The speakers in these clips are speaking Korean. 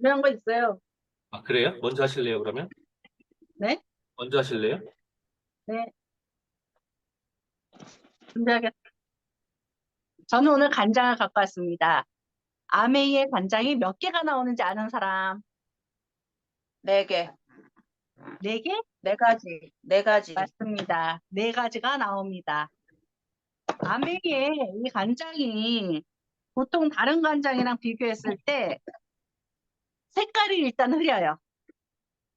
준비한 거 있어요. 아, 그래요? 먼저 하실래요, 그러면? 네? 먼저 하실래요? 네, 준비하겠. 저는 오늘 간장을 갖고 왔습니다. 아메이의 간장이 몇 개가 나오는지 아는 사람? 네 개, 네 개? 네 가지, 네 가지. 맞습니다. 네 가지가 나옵니다. 아메이의 이 간장이 보통 다른 간장이랑 비교했을 때 색깔이 일단 흐려요.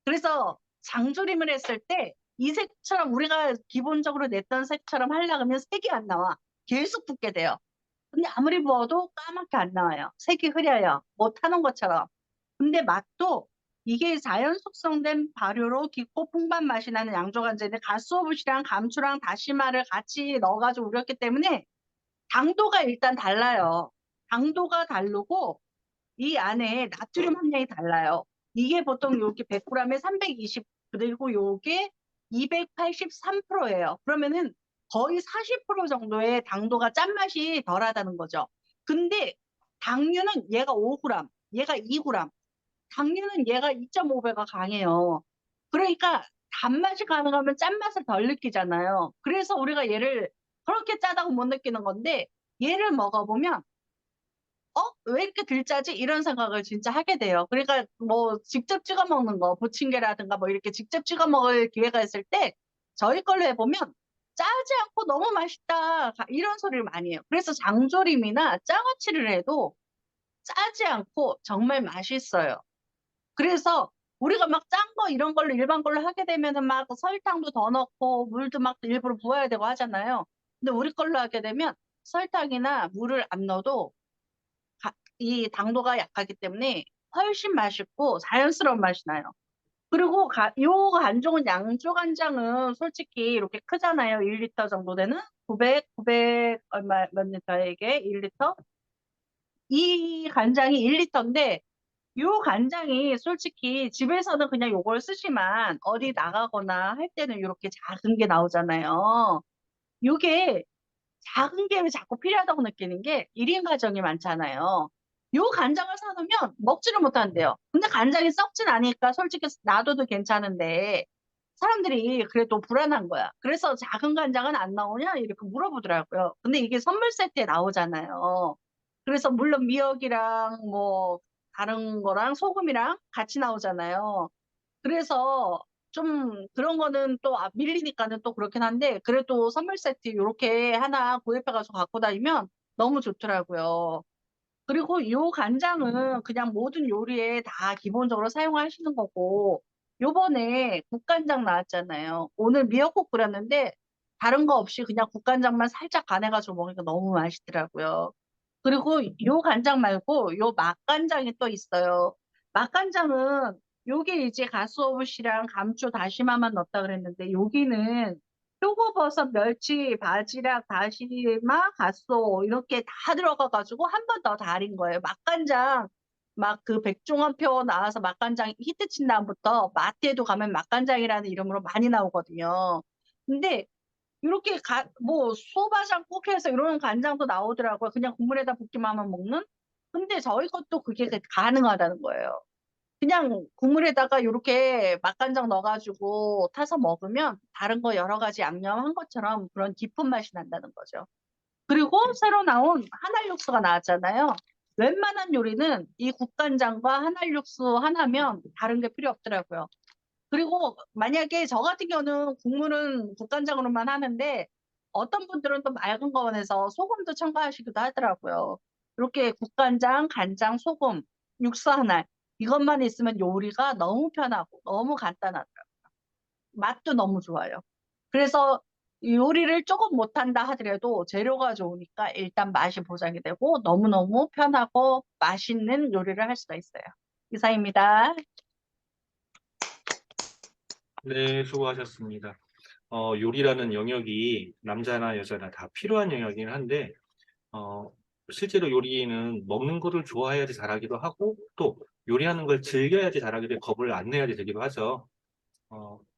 그래서 장조림을 했을 때 이 색처럼 우리가 기본적으로 냈던 색처럼 하려고 하면 색이 안 나와. 계속 붓게 돼요. 근데 아무리 부어도 까맣게 안 나와요. 색이 흐려요. 뭐 타는 것처럼. 근데 맛도 이게 자연 숙성된 발효로 깊고 풍부한 맛이 나는 양조간장인데 가스오부시랑 감초랑 다시마를 같이 넣어가지고 우렸기 때문에 당도가 일단 달라요. 당도가 다르고 이 안에 나트륨 함량이 달라요. 이게 보통 여기 100g에 320 그리고 요게 283%예요. 그러면은 거의 40% 정도의 당도가 짠맛이 덜하다는 거죠. 근데 당류는 얘가 5g, 얘가 2g, 당류는 얘가 2.5배가 강해요. 그러니까 단맛이 가능하면 짠맛을 덜 느끼잖아요. 그래서 우리가 얘를 그렇게 짜다고 못 느끼는 건데 얘를 먹어보면 왜 이렇게 들짜지? 이런 생각을 진짜 하게 돼요. 그러니까 뭐 직접 찍어 먹는 거, 부침개라든가 뭐 이렇게 직접 찍어 먹을 기회가 있을 때 저희 걸로 해보면 짜지 않고 너무 맛있다. 이런 소리를 많이 해요. 그래서 장조림이나 장아찌를 해도 짜지 않고 정말 맛있어요. 그래서 우리가 막 짠 거 이런 걸로 일반 걸로 하게 되면은 막 설탕도 더 넣고 물도 막 일부러 부어야 되고 하잖아요. 근데 우리 걸로 하게 되면 설탕이나 물을 안 넣어도 이 당도가 약하기 때문에 훨씬 맛있고 자연스러운 맛이 나요. 그리고 요 간종은 양조 간장은 솔직히 이렇게 크잖아요. 1리터 정도 되는 900 얼마 몇 리터에 이게 1리터? 이 간장이 1리터인데 요 간장이 솔직히 집에서는 그냥 요걸 쓰지만 어디 나가거나 할 때는 이렇게 작은 게 나오잖아요. 요게 작은 게 왜 자꾸 필요하다고 느끼는 게 1인 가정이 많잖아요. 요 간장을 사놓으면 먹지를 못한대요. 근데 간장이 썩진 않으니까 솔직히 놔둬도 괜찮은데 사람들이 그래도 불안한 거야. 그래서 작은 간장은 안 나오냐? 이렇게 물어보더라고요. 근데 이게 선물 세트에 나오잖아요. 그래서 물론 미역이랑 뭐 다른 거랑 소금이랑 같이 나오잖아요. 그래서 좀 그런 거는 또 밀리니까는 또 그렇긴 한데 그래도 선물 세트 이렇게 하나 구입해가지고 갖고 다니면 너무 좋더라고요. 그리고 요 간장은 그냥 모든 요리에 다 기본적으로 사용하시는 거고 요번에 국간장 나왔잖아요. 오늘 미역국 끓였는데 다른 거 없이 그냥 국간장만 살짝 간해가지고 먹으니까 너무 맛있더라고요. 그리고 요 간장 말고 요 맛간장이 또 있어요. 맛간장은 요게 이제 가스오부시랑 감초 다시마만 넣었다 그랬는데 여기는 표고버섯, 멸치, 바지락, 다시마, 갓소 이렇게 다 들어가가지고 한 번 더 달인 거예요. 맛간장 막 그 백종원표 나와서 맛간장 히트 친 다음부터 마트에도 가면 맛간장이라는 이름으로 많이 나오거든요. 근데 이렇게 뭐 소바장 꼭 해서 이런 간장도 나오더라고요. 그냥 국물에다 붓기만 하면 먹는. 근데 저희 것도 그게 가능하다는 거예요. 그냥 국물에다가 이렇게 맛간장 넣어가지고 타서 먹으면 다른 거 여러 가지 양념한 것처럼 그런 깊은 맛이 난다는 거죠. 그리고 새로 나온 한알육수가 나왔잖아요. 웬만한 요리는 이 국간장과 한알육수 하나면 다른 게 필요 없더라고요. 그리고 만약에 저 같은 경우는 국물은 국간장으로만 하는데 어떤 분들은 또 맑은 거 원해서 소금도 첨가하시기도 하더라고요. 이렇게 국간장, 간장, 소금, 육수 하나 이것만 있으면 요리가 너무 편하고 너무 간단하더라고요. 맛도 너무 좋아요. 그래서 요리를 조금 못한다 하더라도 재료가 좋으니까 일단 맛이 보장이 되고 너무너무 편하고 맛있는 요리를 할 수가 있어요. 이상입니다. 네, 수고하셨습니다. 요리라는 영역이 남자나 여자나 다 필요한 영역이긴 한데, 어, 실제로 요리는 먹는 거를 좋아해야지 잘하기도 하고, 또 요리하는 걸 즐겨야지 잘하게 돼 겁을 안 내야지 되기도 하죠.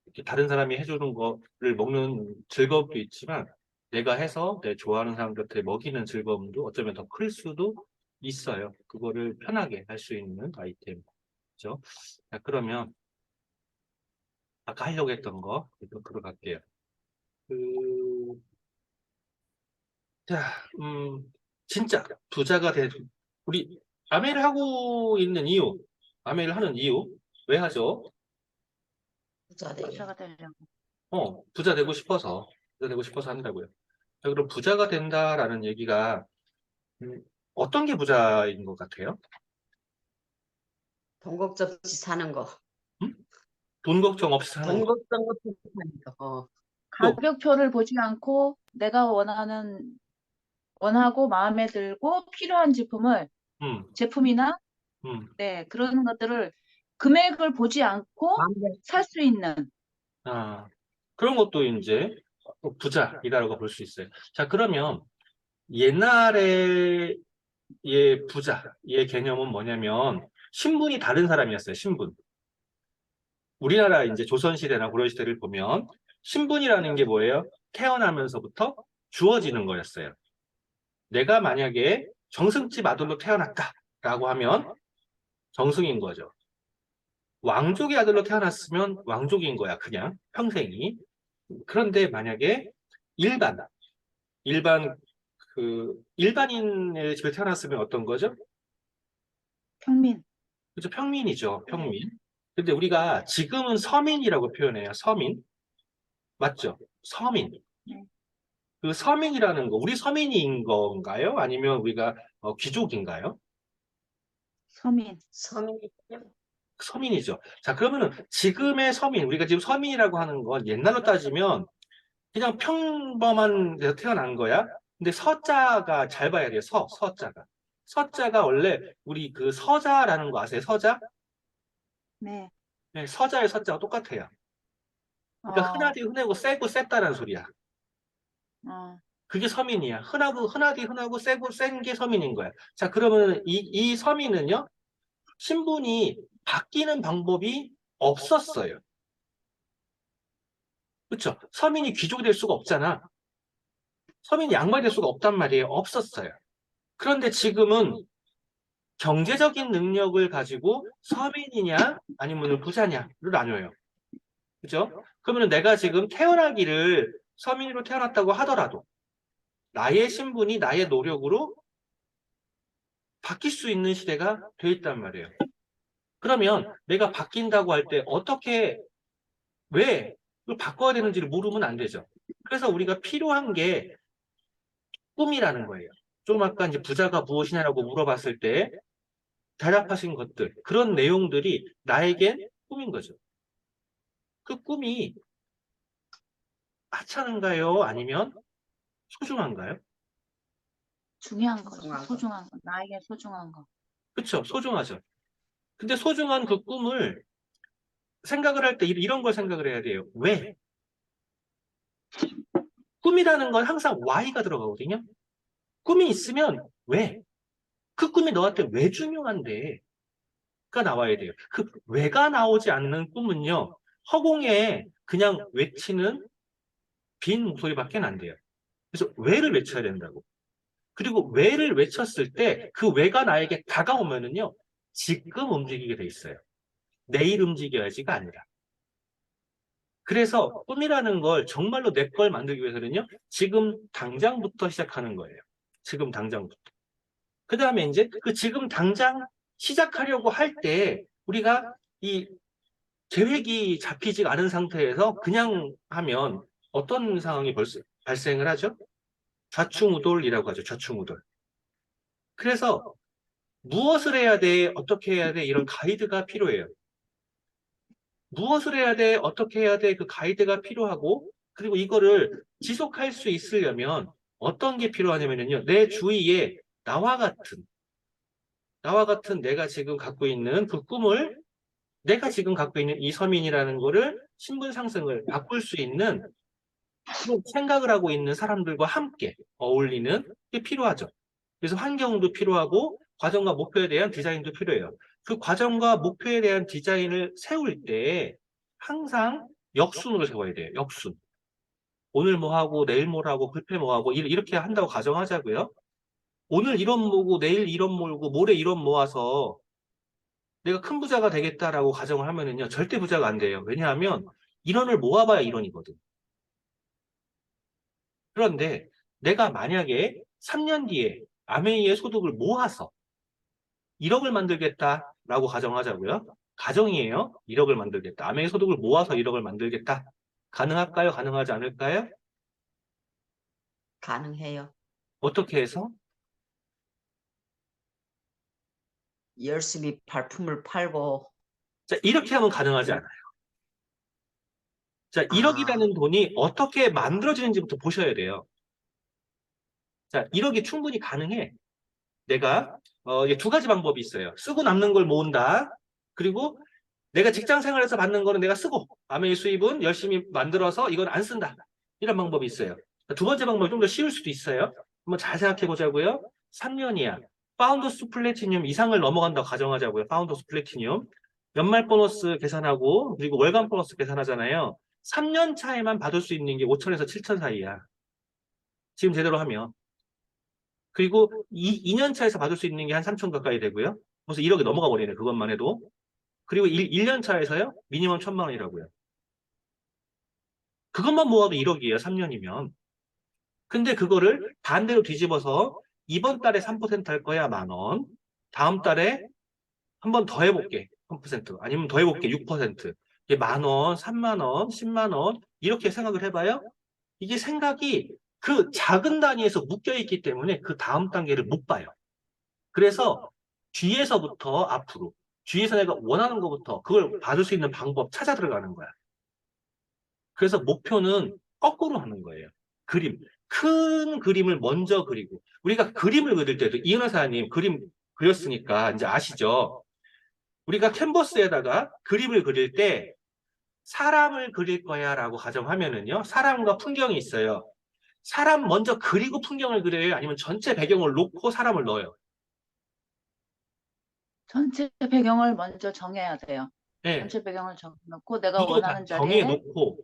이렇게 다른 사람이 해주는 거를 먹는 즐거움도 있지만, 내가 해서 내 좋아하는 사람들한테 먹이는 즐거움도 어쩌면 더 클 수도 있어요. 그거를 편하게 할 수 있는 아이템. 그죠? 자, 그러면 아까 하려고 했던 거 들어갈게요. 그, 자, 진짜 부자가 우리 아메를 하고 있는 이유, 아메를 하는 이유, 왜 하죠? 부자 되게. 부자가 되려고. 부자 되고 싶어서 한다고요. 자, 그럼 부자가 된다라는 얘기가, 어떤 게 부자인 것 같아요? 돈 걱정 없이 사는 거. 음? 돈 걱정 없이 사는 돈 거. 걱정 없이 사는 거. 또, 가격표를 보지 않고 내가 원하고 마음에 들고 필요한 음, 제품이나 음, 네, 그런 것들을 금액을 보지 않고 마음대로 살 수 있는 아, 그런 것도 이제 부자이다라고 볼 수 있어요. 자, 그러면 옛날에 부자의 개념은 뭐냐면 신분이 다른 사람이었어요. 신분. 우리나라 이제 조선시대나 고려시대를 보면 신분이라는 게 뭐예요? 태어나면서부터 주어지는 거였어요. 내가 만약에 정승집 아들로 태어났다라고 하면 정승인 거죠. 왕족의 아들로 태어났으면 왕족인 거야, 그냥 평생이. 그런데 만약에 일반, 일반 일반인의 집에 태어났으면 어떤 거죠? 평민. 그죠? 평민이죠, 평민. 근데 우리가 지금은 서민이라고 표현해요. 서민. 맞죠? 서민. 네. 그 서민이라는 거, 우리 서민인 건가요? 아니면 우리가 귀족인가요? 서민. 서민이 서민이죠. 자, 그러면은 지금의 서민, 우리가 지금 서민이라고 하는 건 옛날로 따지면 그냥 평범한 데서 태어난 거야. 근데 서자가 잘 봐야 돼요. 서자가. 서자가 원래 우리 그 서자라는 거 아세요? 서자? 네. 네, 서자의 서자가 똑같아요. 그러니까 어, 흔하디 흔하고 세고 셌다라는 소리야. 어, 그게 서민이야. 흔하디 흔하고 세고 센 게 서민인 거야. 자, 그러면 이 서민은요, 신분이 바뀌는 방법이 없었어요. 그렇죠? 서민이 귀족이 될 수가 없잖아. 서민이 양반이 될 수가 없단 말이에요. 없었어요. 그런데 지금은 경제적인 능력을 가지고 서민이냐 아니면 부자냐를 나눠요. 그죠? 그러면 내가 지금 태어나기를 서민으로 태어났다고 하더라도 나의 신분이 나의 노력으로 바뀔 수 있는 시대가 돼 있단 말이에요. 그러면 내가 바뀐다고 할 때 왜 이걸 바꿔야 되는지를 모르면 안 되죠. 그래서 우리가 필요한 게 꿈이라는 거예요. 좀 아까 이제 부자가 무엇이냐라고 물어봤을 때 대답하신 것들, 그런 내용들이 나에겐 꿈인 거죠. 그 꿈이 하찮은가요? 아니면 소중한가요? 중요한 거, 소중한 거. 소중한 거, 나에게 소중한 거. 그쵸? 소중하죠. 근데 소중한 그 꿈을 생각을 할 때 이런 걸 생각을 해야 돼요. 왜? 꿈이라는 건 항상 why가 들어가거든요. 꿈이 있으면 왜? 그 꿈이 너한테 왜 중요한데? 가 나와야 돼요. 그 왜가 나오지 않는 꿈은요, 허공에 그냥 외치는 빈 목소리밖에 안 돼요. 그래서 왜를 외쳐야 된다고. 그리고 왜를 외쳤을 때 그 왜가 나에게 다가오면은요, 지금 움직이게 돼 있어요. 내일 움직여야지가 아니라. 그래서 꿈이라는 걸 정말로 내 걸 만들기 위해서는요, 지금 당장부터 시작하는 거예요. 지금 당장부터. 그 다음에 이제 그 지금 당장 시작하려고 할 때 우리가 이 계획이 잡히지 않은 상태에서 그냥 하면 어떤 상황이 발생을 하죠? 좌충우돌이라고 하죠. 좌충우돌. 그래서 무엇을 해야 돼? 어떻게 해야 돼? 이런 가이드가 필요해요. 무엇을 해야 돼? 어떻게 해야 돼? 그 가이드가 필요하고, 그리고 이거를 지속할 수 있으려면 어떤 게 필요하냐면요. 내 주위에 나와 같은 내가 지금 갖고 있는 그 꿈을, 내가 지금 갖고 있는 이 서민이라는 거를 신분 상승을 바꿀 수 있는 그런 생각을 하고 있는 사람들과 함께 어울리는 게 필요하죠. 그래서 환경도 필요하고 과정과 목표에 대한 디자인도 필요해요. 그 과정과 목표에 대한 디자인을 세울 때 항상 역순으로 세워야 돼요. 역순. 오늘 뭐 하고 내일 뭐 하고 글패 뭐 하고 이렇게 한다고 가정하자고요. 오늘 이런 모고 내일 이런 모고 모레 이런 모아서 내가 큰 부자가 되겠다라고 가정을 하면은요, 절대 부자가 안 돼요. 왜냐하면 1원을 모아봐야 1원이거든. 그런데 내가 만약에 3년 뒤에 아메이의 소득을 모아서 1억을 만들겠다라고 가정하자고요. 가정이에요. 1억을 만들겠다. 아메이 소득을 모아서 1억을 만들겠다. 가능할까요? 가능하지 않을까요? 가능해요. 어떻게 해서? 열심히 발품을 팔고. 자, 이렇게 하면 가능하지 않아요. 자, 아. 1억이라는 돈이 어떻게 만들어지는지부터 보셔야 돼요. 자, 1억이 충분히 가능해. 내가 이게 두 가지 방법이 있어요. 쓰고 남는 걸 모은다. 그리고 내가 직장 생활에서 받는 거는 내가 쓰고 아메이 수입은 열심히 만들어서 이건 안 쓴다. 이런 방법이 있어요. 두 번째 방법은 좀 더 쉬울 수도 있어요. 한번 잘 생각해 보자고요. 3년이야. 파운더스 플래티늄 이상을 넘어간다고 가정하자고요. 파운더스 플래티늄. 연말 보너스 계산하고 그리고 월간 보너스 계산하잖아요. 3년 차에만 받을 수 있는 게 5천에서 7천 사이야. 지금 제대로 하면. 그리고 2년 차에서 받을 수 있는 게 한 3천 가까이 되고요. 벌써 1억이 넘어가 버리네. 그것만 해도. 그리고 1년 차에서요. 미니멈 1,000만 원이라고요. 그것만 모아도 1억이에요. 3년이면. 근데 그거를 반대로 뒤집어서 이번 달에 3% 할 거야. 10,000원. 다음 달에 한 번 더 해볼게. 3% 아니면 더 해볼게. 6%. 이게 10,000원, 30,000원, 10만 원 이렇게 생각을 해봐요. 이게 생각이 그 작은 단위에서 묶여있기 때문에 그 다음 단계를 못 봐요. 그래서 뒤에서부터 앞으로 뒤에서 내가 원하는 것부터 그걸 받을 수 있는 방법 찾아 들어가는 거야. 그래서 목표는 거꾸로 하는 거예요. 그림. 큰 그림을 먼저 그리고 우리가 그림을 그릴 때도 이은하 사장님 그림 그렸으니까 이제 아시죠? 우리가 캔버스에다가 그림을 그릴 때 사람을 그릴 거야 라고 가정하면은요. 사람과 풍경이 있어요. 사람 먼저 그리고 풍경을 그려요? 아니면 전체 배경을 놓고 사람을 넣어요? 전체 배경을 먼저 정해야 돼요. 네. 전체 배경을 정해놓고 내가 이거 다 원하는 정해 자리에 놓고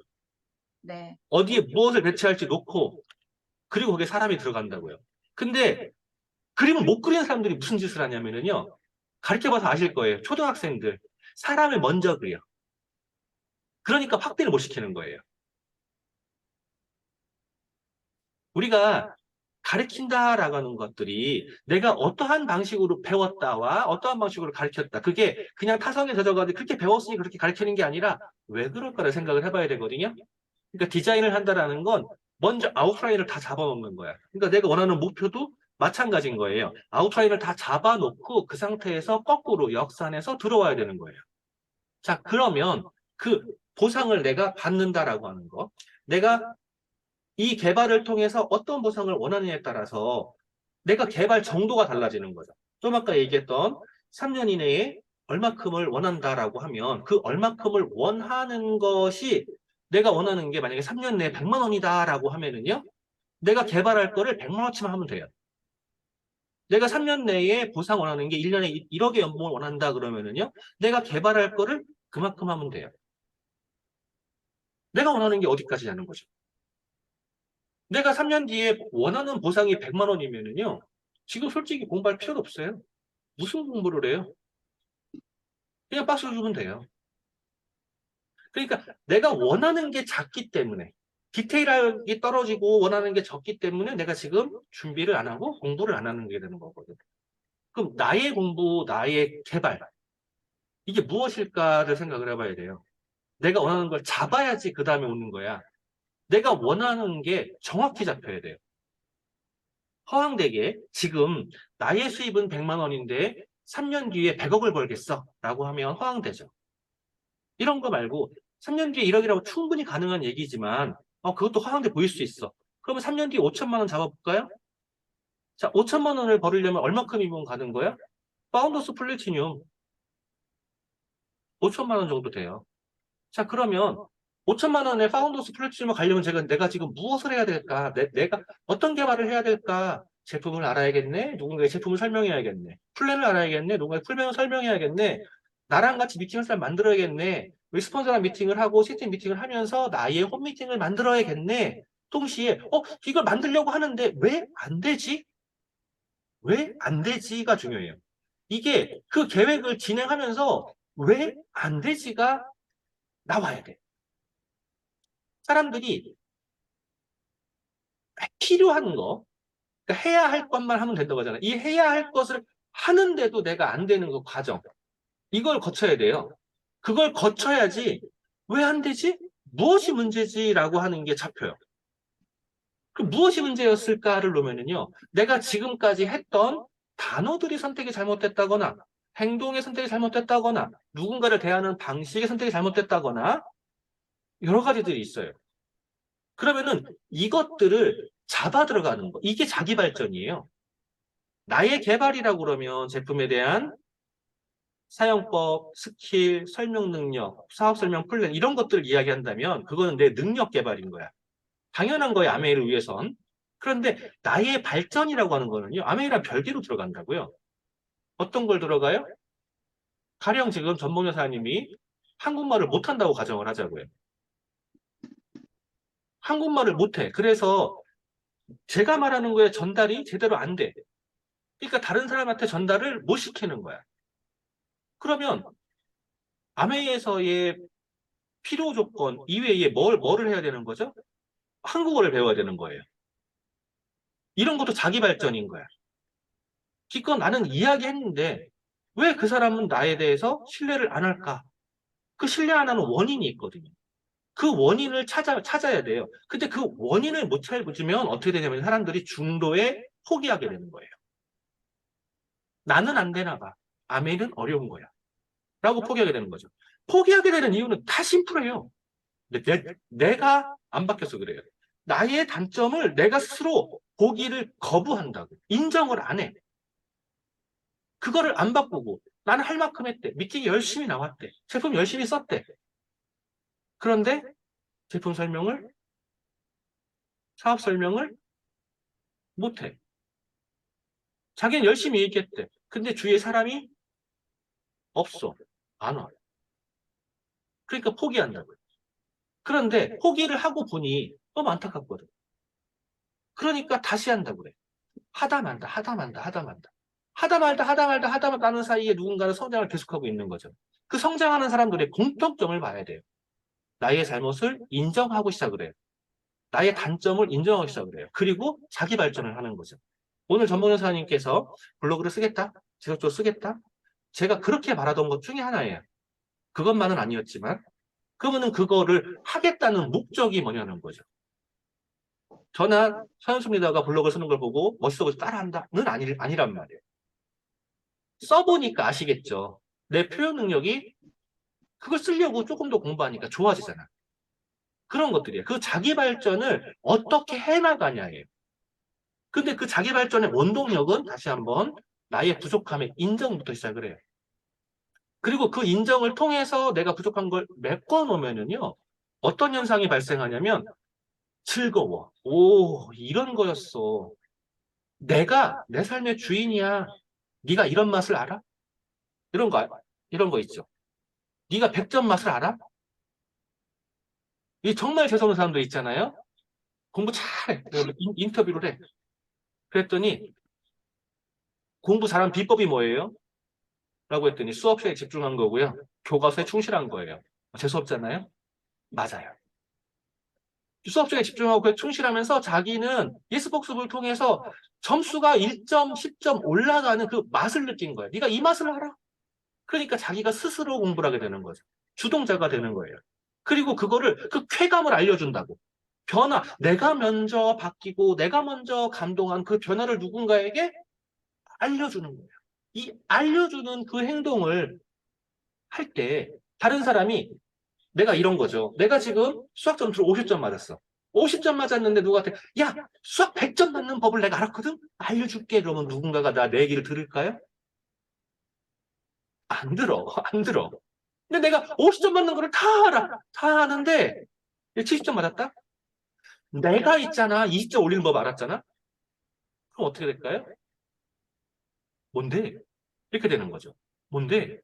네, 어디에 무엇을 배치할지 놓고 그리고 거기에 사람이 들어간다고요. 근데 그림을 못 그리는 사람들이 무슨 짓을 하냐면요. 가르쳐봐서 아실 거예요. 초등학생들. 사람을 먼저 그려. 그러니까 확대를 못 시키는 거예요. 우리가 가르친다라고 하는 것들이 내가 어떠한 방식으로 배웠다와 어떠한 방식으로 가르쳤다. 그게 그냥 타성에 젖어가지고 그렇게 배웠으니 그렇게 가르치는 게 아니라 왜 그럴까를 생각을 해봐야 되거든요. 그러니까 디자인을 한다라는 건 먼저 아웃라인을 다 잡아놓는 거야. 그러니까 내가 원하는 목표도 마찬가지인 거예요. 아웃라인을 다 잡아놓고 그 상태에서 거꾸로 역산해서 들어와야 되는 거예요. 자, 그러면 그 보상을 내가 받는다라고 하는 거. 내가 이 개발을 통해서 어떤 보상을 원하느냐에 따라서 내가 개발 정도가 달라지는 거죠. 좀 아까 얘기했던 3년 이내에 얼마큼을 원한다라고 하면 그 얼마큼을 원하는 것이 내가 원하는 게 만약에 3년 내에 100만 원이다라고 하면은요. 내가 개발할 거를 100만 원치만 하면 돼요. 내가 3년 내에 보상 원하는 게 1년에 1억의 연봉을 원한다 그러면은요. 내가 개발할 거를 그만큼 하면 돼요. 내가 원하는 게 어디까지냐는 거죠. 내가 3년 뒤에 원하는 보상이 100만 원이면은요. 지금 솔직히 공부할 필요도 없어요. 무슨 공부를 해요? 그냥 박수 주면 돼요. 그러니까 내가 원하는 게 작기 때문에 디테일하게 떨어지고 원하는 게 적기 때문에 내가 지금 준비를 안 하고 공부를 안 하는 게 되는 거거든. 그럼 나의 공부, 나의 개발 이게 무엇일까를 생각을 해봐야 돼요. 내가 원하는 걸 잡아야지 그 다음에 오는 거야. 내가 원하는 게 정확히 잡혀야 돼요. 허황되게 지금 나의 수입은 100만 원인데 3년 뒤에 100억을 벌겠어 라고 하면 허황되죠. 이런 거 말고 3년 뒤에 1억이라고 충분히 가능한 얘기지만 그것도 허황돼 보일 수 있어. 그러면 3년 뒤에 5천만 원 잡아볼까요? 자, 5천만 원을 벌으려면 얼마큼이면 가는 거야? 파운더스 플래티늄 5천만 원 정도 돼요. 자, 그러면 5천만 원의 파운더스 플래티늄을 가려면 내가 지금 무엇을 해야 될까? 내가 어떤 개발을 해야 될까? 제품을 알아야겠네. 누군가의 제품을 설명해야겠네. 플랜을 알아야겠네. 누군가의 플랜을 설명해야겠네. 나랑 같이 미팅할 사람 만들어야겠네. 리스폰서랑 미팅을 하고 시팅 미팅을 하면서 나의 홈 미팅을 만들어야겠네. 동시에 이걸 만들려고 하는데 왜 안 되지? 왜 안 되지가 중요해요. 이게 그 계획을 진행하면서 왜 안 되지가 나와야 돼. 사람들이 필요한 거, 그러니까 해야 할 것만 하면 된다고 하잖아요. 이 해야 할 것을 하는데도 내가 안 되는 그 과정, 이걸 거쳐야 돼요. 그걸 거쳐야지 왜 안 되지? 무엇이 문제지라고 하는 게 잡혀요. 그 무엇이 문제였을까를 놓으면요, 내가 지금까지 했던 단어들이 선택이 잘못됐다거나, 행동의 선택이 잘못됐다거나, 누군가를 대하는 방식의 선택이 잘못됐다거나, 여러 가지들이 있어요. 그러면은 이것들을 잡아 들어가는 거, 이게 자기 발전이에요. 나의 개발이라고 그러면 제품에 대한 사용법, 스킬, 설명 능력, 사업 설명 플랜 이런 것들을 이야기한다면 그거는 내 능력 개발인 거야. 당연한 거예요, 아메이를 위해선. 그런데 나의 발전이라고 하는 거는요, 아메이랑 별개로 들어간다고요. 어떤 걸 들어가요? 가령 지금 전봉 여사님이 한국말을 못한다고 가정을 하자고요. 한국말을 못해. 그래서 제가 말하는 거에 전달이 제대로 안 돼. 그러니까 다른 사람한테 전달을 못 시키는 거야. 그러면 아메이에서의 필요 조건 이외에 뭐를 해야 되는 거죠? 한국어를 배워야 되는 거예요. 이런 것도 자기 발전인 거야. 기껏 나는 이야기했는데 왜 그 사람은 나에 대해서 신뢰를 안 할까? 그 신뢰 안 하는 원인이 있거든요. 그 원인을 찾아야 돼요. 근데 그 원인을 못 찾으면 어떻게 되냐면 사람들이 중도에 포기하게 되는 거예요. 나는 안 되나 봐. 아메이는 어려운 거야. 라고 포기하게 되는 거죠. 포기하게 되는 이유는 다 심플해요. 근데 내가 안 바뀌어서 그래요. 나의 단점을 내가 스스로 보기를 거부한다고. 인정을 안 해. 그거를 안 바꾸고 나는 할 만큼 했대. 미팅이 열심히 나왔대. 제품 열심히 썼대. 그런데 제품 설명을, 사업 설명을 못해. 자기는 열심히 얘기했대. 근데 주위에 사람이 없어. 안 와. 그러니까 포기한다고요. 그런데 포기를 하고 보니 너무 안타깝거든. 그러니까 다시 한다고 그래. 하다 말다, 하다 말다, 하다 말다. 하다 말다, 하다 말다, 하다 말다 하는 사이에 누군가는 성장을 계속하고 있는 거죠. 그 성장하는 사람들의 공통점을 봐야 돼요. 나의 잘못을 인정하고 시작을 해요. 나의 단점을 인정하기 시작을 해요. 그리고 자기 발전을 하는 거죠. 오늘 전봉 여사님께서 블로그를 쓰겠다, 지속적으로 쓰겠다. 제가 그렇게 말하던 것 중에 하나예요. 그것만은 아니었지만, 그러면은 그거를 하겠다는 목적이 뭐냐는 거죠. 저는 서현수 리더가 블로그 쓰는 걸 보고 멋있어 보여서 따라한다는 아니란 말이에요. 써보니까 아시겠죠. 내 표현 능력이 그걸 쓰려고 조금 더 공부하니까 좋아지잖아. 그런 것들이에요. 그 자기 발전을 어떻게 해나가냐예요. 근데 그 자기 발전의 원동력은 다시 한번 나의 부족함의 인정부터 시작을 해요. 그리고 그 인정을 통해서 내가 부족한 걸 메꿔놓으면요. 어떤 현상이 발생하냐면 즐거워. 오, 이런 거였어. 내가 내 삶의 주인이야. 네가 이런 맛을 알아? 이런 거 있죠. 네가 100점 맛을 알아? 이 정말 재수없는 사람들 있잖아요. 공부 잘해. 인터뷰를 해. 그랬더니 공부 잘한 비법이 뭐예요? 라고 했더니 수업 시간에 집중한 거고요. 교과서에 충실한 거예요. 재수없잖아요? 맞아요. 수업 시간에 집중하고 그에 충실하면서 자기는 예습복습을 통해서 점수가 1점, 10점 올라가는 그 맛을 느낀 거예요. 네가 이 맛을 알아? 그러니까 자기가 스스로 공부를 하게 되는 거죠. 주동자가 되는 거예요. 그리고 그거를 그 쾌감을 알려준다고. 변화, 내가 먼저 바뀌고 내가 먼저 감동한 그 변화를 누군가에게 알려주는 거예요. 이 알려주는 그 행동을 할 때 다른 사람이 내가 이런 거죠. 내가 지금 수학 점수를 50점 맞았어. 50점 맞았는데 누구한테 야 수학 100점 맞는 법을 내가 알았거든? 알려줄게. 그러면 누군가가 내 얘기를 들을까요? 안 들어. 안 들어. 근데 내가 50점 맞는 거를 다 알아. 다 아는데 70점 맞았다? 내가 있잖아. 20점 올리는 법 알았잖아? 그럼 어떻게 될까요? 뭔데? 이렇게 되는 거죠. 뭔데?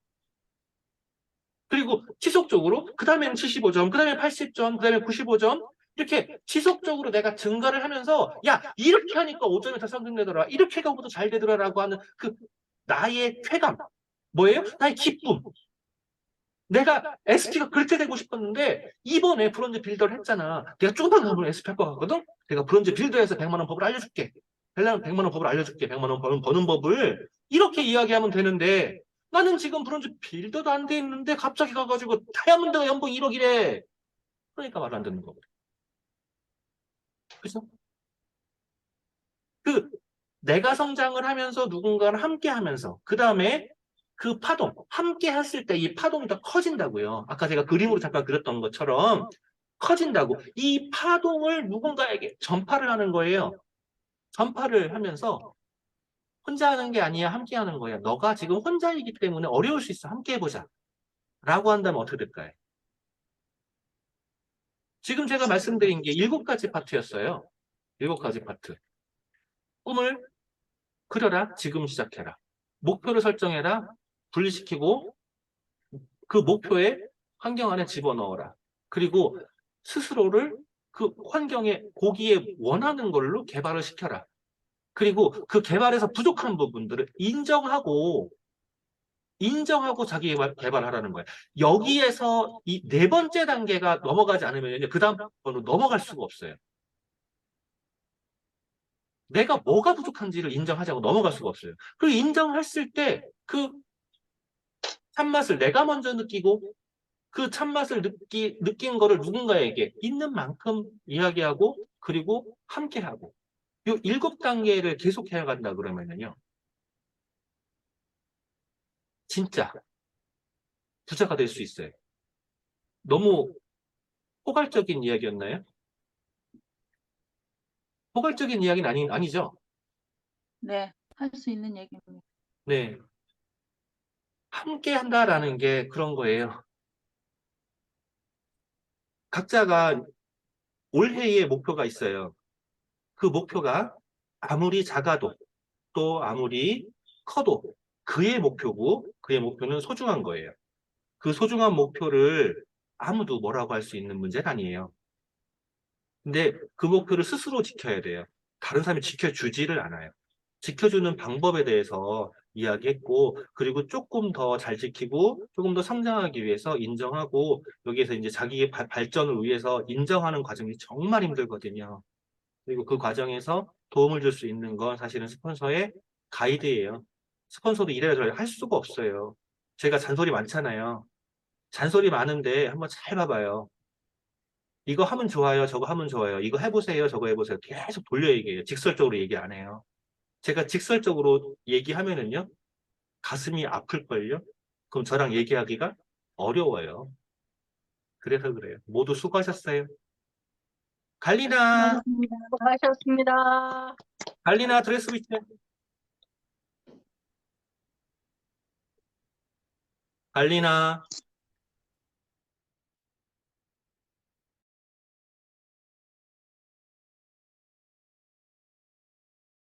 그리고 지속적으로 그 다음에는 75점, 그 다음에 80점, 그 다음에 95점 이렇게 지속적으로 내가 증가를 하면서 야 이렇게 하니까 5점이 더 상승되더라. 이렇게 가고도 잘 되더라라고 하는 그 나의 쾌감. 뭐예요? 나의 기쁨. 내가 SP가 그렇게 되고 싶었는데 이번에 브론즈 빌더를 했잖아. 내가 조금만 더 하면 SP 할 것 같거든? 내가 브론즈 빌더에서 100만 원 법을 알려줄게. 100만 원 법을 알려줄게. 100만 원 버는 법을 이렇게 이야기하면 되는데 나는 지금 브론즈 빌더도 안 돼 있는데 갑자기 가가지고 다이아몬드가 연봉 1억이래. 그러니까 말 안 듣는 거거든. 그죠? 내가 성장을 하면서 누군가를 함께 하면서 그 다음에 그 파동, 함께 했을 때 이 파동이 더 커진다고요. 아까 제가 그림으로 잠깐 그렸던 것처럼 커진다고. 이 파동을 누군가에게 전파를 하는 거예요. 전파를 하면서 혼자 하는 게 아니야, 함께 하는 거야. 너가 지금 혼자이기 때문에 어려울 수 있어. 함께 해보자. 라고 한다면 어떻게 될까요? 지금 제가 말씀드린 게 7가지 파트였어요. 7가지 파트. 꿈을 그려라. 지금 시작해라. 목표를 설정해라. 분리시키고 그 목표에 환경 안에 집어넣어라. 그리고 스스로를 그 환경에 거기에 원하는 걸로 개발을 시켜라. 그리고 그 개발에서 부족한 부분들을 인정하고 자기 개발하라는 거예요. 여기에서 이 4번째 단계가 넘어가지 않으면 그 다음 번으로 넘어갈 수가 없어요. 내가 뭐가 부족한지를 인정하자고 넘어갈 수가 없어요. 그리고 인정했을 때 그 참맛을 내가 먼저 느끼고 그 참맛을 느낀 거를 누군가에게 있는 만큼 이야기하고 그리고 함께하고 이 7단계를 계속 해야 간다 그러면은요. 진짜 부자가 될 수 있어요. 너무 포괄적인 이야기였나요? 포괄적인 이야기는 아니죠? 네, 할 수 있는 얘기입니다. 네. 함께 한다라는 게 그런 거예요. 각자가 올해의 목표가 있어요. 그 목표가 아무리 작아도 또 아무리 커도 그의 목표고 그의 목표는 소중한 거예요. 그 소중한 목표를 아무도 뭐라고 할 수 있는 문제는 아니에요. 근데 그 목표를 스스로 지켜야 돼요. 다른 사람이 지켜주지를 않아요. 지켜주는 방법에 대해서 이야기했고, 그리고 조금 더 잘 지키고, 조금 더 성장하기 위해서 인정하고, 여기에서 이제 자기의 발전을 위해서 인정하는 과정이 정말 힘들거든요. 그리고 그 과정에서 도움을 줄 수 있는 건 사실은 스폰서의 가이드예요. 스폰서도 이래라 저래라 할 수가 없어요. 제가 잔소리 많잖아요. 잔소리 많은데 한번 잘 봐봐요. 이거 하면 좋아요, 저거 하면 좋아요. 이거 해보세요, 저거 해보세요. 계속 돌려 얘기해요. 직설적으로 얘기 안 해요. 제가 직설적으로 얘기하면은요, 가슴이 아플걸요? 그럼 저랑 얘기하기가 어려워요. 그래서 그래요. 모두 수고하셨어요. 갈리나, 수고하셨습니다. 갈리나 드레스 위치. 갈리나.